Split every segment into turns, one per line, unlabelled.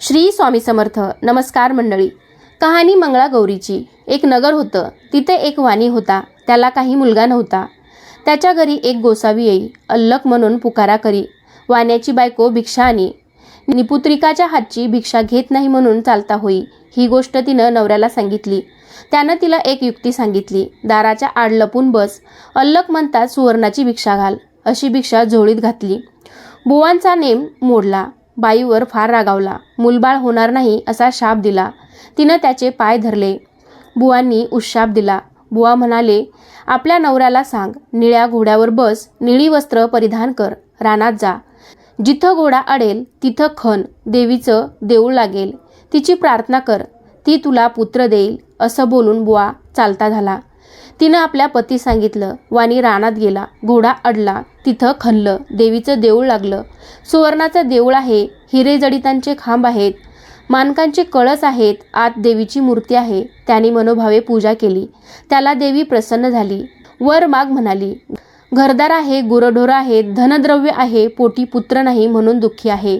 श्री स्वामी समर्थ. नमस्कार मंडळी. कहाणी मंगळागौरीची. एक नगर होतं. तिथे एक वाणी होता. त्याला काही मुलगा नव्हता. त्याच्या घरी एक गोसावी येई. अल्लक म्हणून पुकारा करी. वाण्याची बायको भिक्षा आणि निपुत्रिकाच्या हातची भिक्षा घेत नाही म्हणून चालता होई. ही गोष्ट तिनं नवऱ्याला सांगितली. त्यानं तिला एक युक्ती सांगितली. दाराच्या आड लपून बस. अल्लक म्हणतात सुवर्णाची भिक्षा घाल. अशी भिक्षा झोळीत घातली. बुवांचा नेम मोडला. बाईवर फार रागावला. मूलबाळ होणार नाही असा शाप दिला. तिनं त्याचे पाय धरले. बुवांनी उशाप दिला. बुवा म्हणाले, आपल्या नवऱ्याला सांग, निळ्या घोड्यावर बस, निळी वस्त्र परिधान कर, रानात जा. जिथं घोडा अडेल तिथं खण, देवीचं देऊळ लागेल, तिची प्रार्थना कर, ती तुला पुत्र देईल. असं बोलून बुवा चालता झाला. तिनं आपल्या पती सांगितलं. वाणी रानात गेला. घोडा अडला. तिथं खणलं. देवीचं देऊळ लागलं. सुवर्णाचं देऊळ आहे. हिरे जडितांचे खांब आहेत. मानकांचे कळस आहेत. आत देवीची मूर्ती आहे. त्याने मनोभावे पूजा केली. त्याला देवी प्रसन्न झाली. वर माग म्हणाली. घरदार आहे, गुरढोर आहेत, धनद्रव्य आहे, पोटी पुत्र नाही म्हणून दुःखी आहे.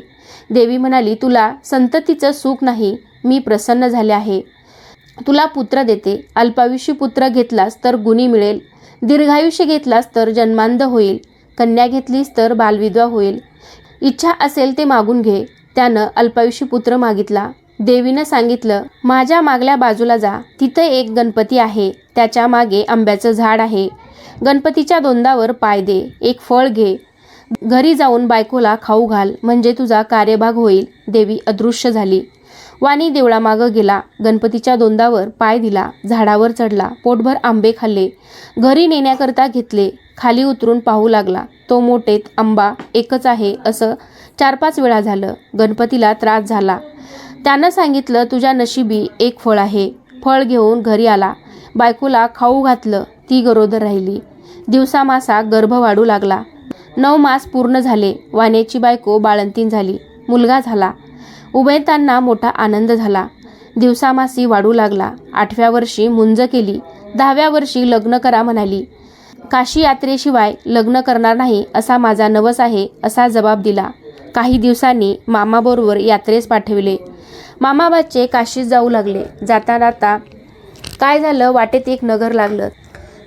देवी म्हणाली, तुला संततीचं सुख नाही, मी प्रसन्न झाले आहे. तुला पुत्र देते. अल्पायुष्य पुत्र घेतलास तर गुणी मिळेल. दीर्घायुष्य घेतलास तर जन्मांध होईल. कन्या घेतलीस तर बालविधवा होईल. इच्छा असेल ते मागून घे. त्यानं अल्पायुष्य पुत्र मागितला. देवीनं सांगितलं, माझ्या मागल्या बाजूला जा. तिथं एक गणपती आहे. त्याच्या मागे आंब्याचं झाड आहे. गणपतीच्या दोंडावर पाय दे. एक फळ घे. घरी जाऊन बायकोला खाऊ घाल, म्हणजे तुझा कार्यभाग होईल. देवी अदृश्य झाली. वाणी देवळामागं गेला. गणपतीच्या दोंडावर पाय दिला. झाडावर चढला. पोटभर आंबे खाल्ले. घरी नेण्याकरता घेतले. खाली उतरून पाहू लागला. तो मोठेत आंबा एकच आहे असं 4-5 वेळा झालं. गणपतीला त्रास झाला. त्यानं सांगितलं, तुझ्या नशिबी एक फळ आहे. फळ घेऊन घरी आला. बायकोला खाऊ घातलं. ती गरोदर राहिली. दिवसामासा गर्भ वाढू लागला. 9 मास पूर्ण झाले. वाण्याची बायको बाळंतीण झाली. मुलगा झाला. उभयतांना मोठा आनंद झाला. दिवसामासी वाढू लागला. 8व्या वर्षी मुंज केली. 10व्या वर्षी लग्न करा म्हणाली. काशी यात्रेशिवाय लग्न करणार नाही असा माझा नवस आहे असा जबाब दिला. काही दिवसांनी मामाबरोबर यात्रेस पाठविले. मामाबाचे काशीत जाऊ लागले. जाता जाता काय झालं, वाटेत एक नगर लागलं.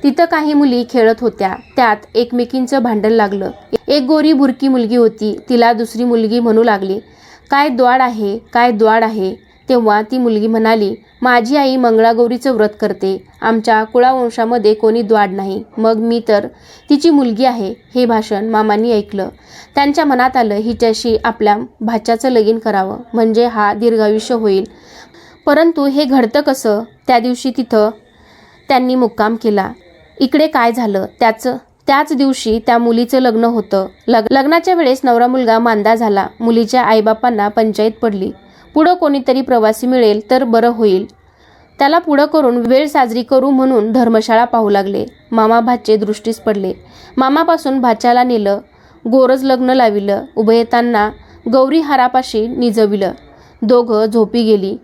तिथं काही मुली खेळत होत्या. त्यात एकमेकींचं भांडण लागलं. एक गोरी बुरकी मुलगी होती. तिला दुसरी मुलगी म्हणू लागली, काय द्वाड आहे, काय द्वाड आहे. तेव्हा ती मुलगी म्हणाली, माझी आई मंगळागौरीचं व्रत करते. आमच्या कुळावंशामध्ये कोणी द्वाड नाही. मग मी तर तिची मुलगी आहे. हे भाषण मामांनी ऐकलं. त्यांच्या मनात आलं, हिच्याशी आपल्या भाच्याचं लगीन करावं, म्हणजे हा दीर्घायुष्य होईल. परंतु हे घडतं कसं? त्या दिवशी तिथं त्यांनी मुक्काम केला. इकडे काय झालं, त्याच दिवशी त्या मुलीचं लग्न होतं. लग्नाच्या वेळेस नवरा मुलगा मांदा झाला. मुलीच्या आईबापांना पंचायत पडली. पुढं कोणीतरी प्रवासी मिळेल तर बरं होईल. त्याला पुढं करून वेळ साजरी करू म्हणून धर्मशाळा पाहू लागले. मामा भाचे दृष्टीस पडले. मामापासून भाच्याला नेलं. गोरज लग्न लाविलं. उभयतांना गौरी हारापाशी निजविलं. दोघं झोपी गेली.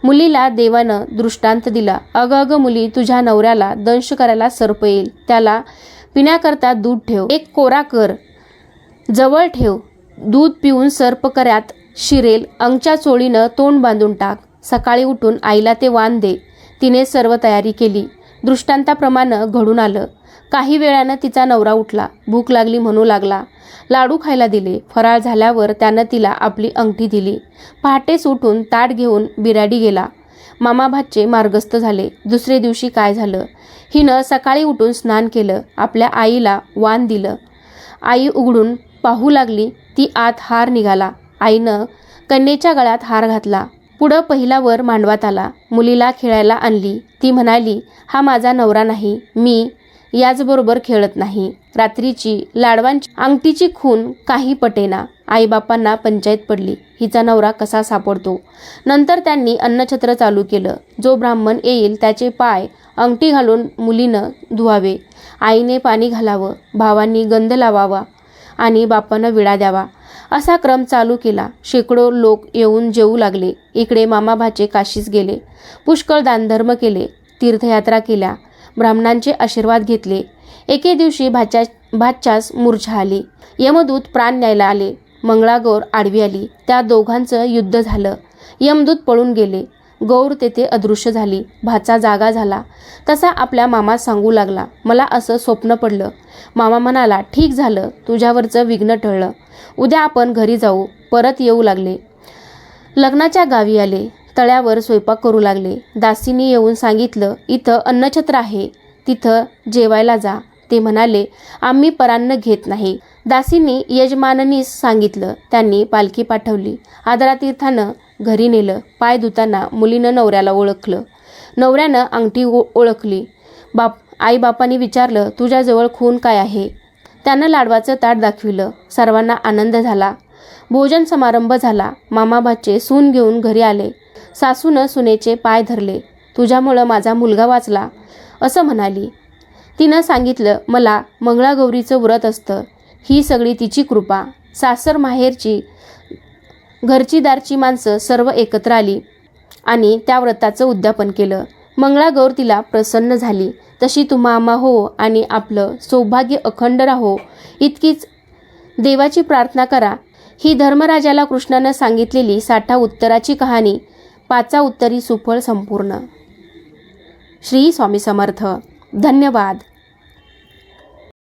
मुलीला देवानं दृष्टांत दिला. अगं मुली, तुझ्या नवऱ्याला दंश करायला सर्प येईल. त्याला पिण्याकरता दूध ठेव. एक कोरा कर जवळ ठेव. दूध पिऊन सर्प कऱ्यात शिरेल. अंगच्या चोळीनं तोंड बांधून टाक. सकाळी उठून आईला ते वाण दे. तिने सर्व तयारी केली. दृष्टांताप्रमाणे घडून आलं. काही वेळानं तिचा नवरा उठला. भूक लागली म्हणू लागला. लाडू खायला दिले. फराळ झाल्यावर त्यानं तिला आपली अंगठी दिली. पहाटेस उठून ताट घेऊन बिराडी गेला. मामा भाचे मार्गस्थ झाले. दुसरे दिवशी काय झालं, हिनं सकाळी उठून स्नान केलं. आपल्या आईला वाण दिलं. आई उघडून पाहू लागली. ती आत हार निघाला. आईनं कन्येच्या गळ्यात हार घातला. पुढं पहिला वर मांडवात आला. मुलीला खेळायला आणली. ती म्हणाली, हा माझा नवरा नाही. मी याचबरोबर खेळत नाही. रात्रीची लाडवांची अंगठीची खून काही पटेना. आईबापांना पंचायत पडली. हिचा नवरा कसा सापडतो. नंतर त्यांनी अन्नछत्र चालू केलं. जो ब्राह्मण येईल त्याचे पाय अंगठी घालून मुलीनं धुवावे. आईने पाणी घालावं. भावांनी गंध लावावा आणि बापानं विडा द्यावा. असा क्रम चालू केला. शेकडो लोक येऊन जेवू लागले. इकडे मामा भाचे काशीस गेले. पुष्कळ दानधर्म केले. तीर्थयात्रा केल्या. ब्राह्मणांचे आशीर्वाद घेतले. एके दिवशी भाच्यास मूर्छा आली. यमदूत प्राण न्यायला आले. मंगळागौर आडवी आली. त्या दोघांचं युद्ध झालं. यमदूत पळून गेले. गौर तेथे अदृश्य झाली. भाचा जागा झाला. तसा आपल्या मामा सांगू लागला, मला असं स्वप्न पडलं. मामा म्हणाला, ठीक झालं, तुझ्यावरचं विघ्न टळलं. उद्या आपण घरी जाऊ. परत येऊ लागले. लग्नाच्या गावी आले. तळ्यावर स्वयंपाक करू लागले. दासीनी येऊन सांगितलं, इथं अन्नछत्र आहे, तिथं जेवायला जा. ते म्हणाले, आम्ही परान्न घेत नाही. दासींनी यजमाननीस सांगितलं. त्यांनी पालखी पाठवली. आदरातीर्थानं घरी नेलं. पाय धुताना मुलीनं नवऱ्याला ओळखलं. नवऱ्यानं अंगठी ओळखली. आईबापांनी विचारलं, तुझ्याजवळ खून काय आहे? त्यानं लाडवाचं ताट दाखविलं. सर्वांना आनंद झाला. भोजन समारंभ झाला. मामाभाचे सून घेऊन घरी आले. सासूनं सुनेचे पाय धरले. तुझ्यामुळं माझा मुलगा वाचला असं म्हणाली. तिनं सांगितलं, मला मंगळागौरीचं व्रत असतं. ही सगळी तिची कृपा. सासर माहेरची घरची दारची माणसं सर्व एकत्र आली आणि त्या व्रताचं उद्यापन केलं. मंगळागौर तिला प्रसन्न झाली. तशी तुम्हा आम्हा हो आणि आपलं सौभाग्य अखंड राहो इतकीच देवाची प्रार्थना करा. ही धर्मराजाला कृष्णानं सांगितलेली 60 उत्तराची कहाणी 5 उत्तरी सुफळ संपूर्ण. श्री स्वामी समर्थ. धन्यवाद.